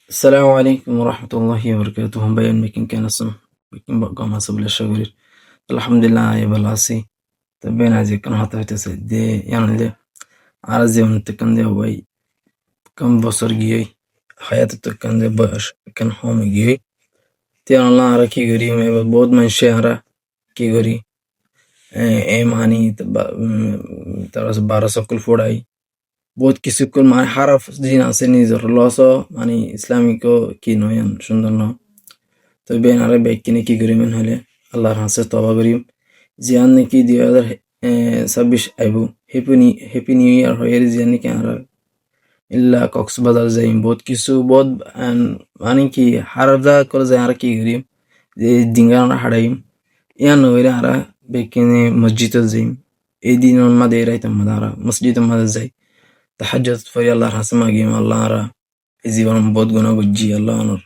السلام عليكم ورحمة الله وبركاته. Bayan making kanasan making bagam hasab la shagurir. Alhamdulillah ya balasi. Taben azi kan hata tasa de yanle arazi un tekande way kan basar giyay hayat tekande bash kan home giyay. Ti Allah ara ki gari me बहुत मन से ara की गरी मानी तरह से 1200 कुल फोड़ाई बहुत किसी कुल माने हारफ जिना से निजर लॉसो मानी इस्लामिको की नोयन सुंदर नो तो बेन आरे बेक किने की गरी मन हले अल्लाह हासे तौबा करीम जियान ने की 2026 आइबो हैप्पी न्यू ईयर होयर जियान ने के आरा इल्ला कॉक्सबाजार जाइम बहुत किसु बहुत मानी की हारदा कर जारा की गरी जे दिंगाना हड़ाइम यान नोयरे आरा बेक किने मस्जिद जाइम ए दिन मा दे राइतम मदारा मस्जिद मा जाई tahajjud fari Allah hasma gima Allah ara iziwan bod gona gujji Allah anur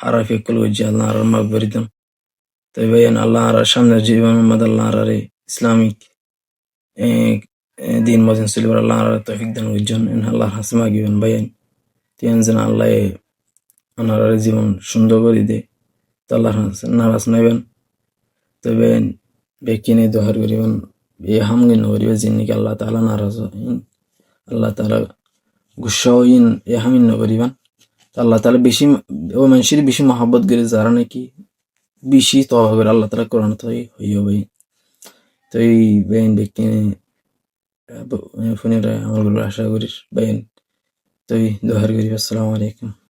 harafi kul gujji Allah ara magbaridan tabayan Allah ara shamna jiwan mad Allah ara re islamic din mazin silver Allah ara tawfiq dan gujjan in Allah hasma giwan bayan tiyanzan Allah anara jiwan sundo gori de Allah naras naben tabayan bekine dohar goriwan be hamgin goriwa jinni Allah taala naraz আল্লাহ তাআলা গুশাওয়িন ইয়াহামিন নগরিবান আল্লাহ তাআলা বেশি ও মানুষের বেশি মহব্বত করে যারা নাকি বেশি তওবা করে আল্লাহ তাআলা কোরআন তো হইও ভাই তো এই বেন দেখে ফোনের আমার আশা করি বেন তো দোহার করি আসসালামু আলাইকুম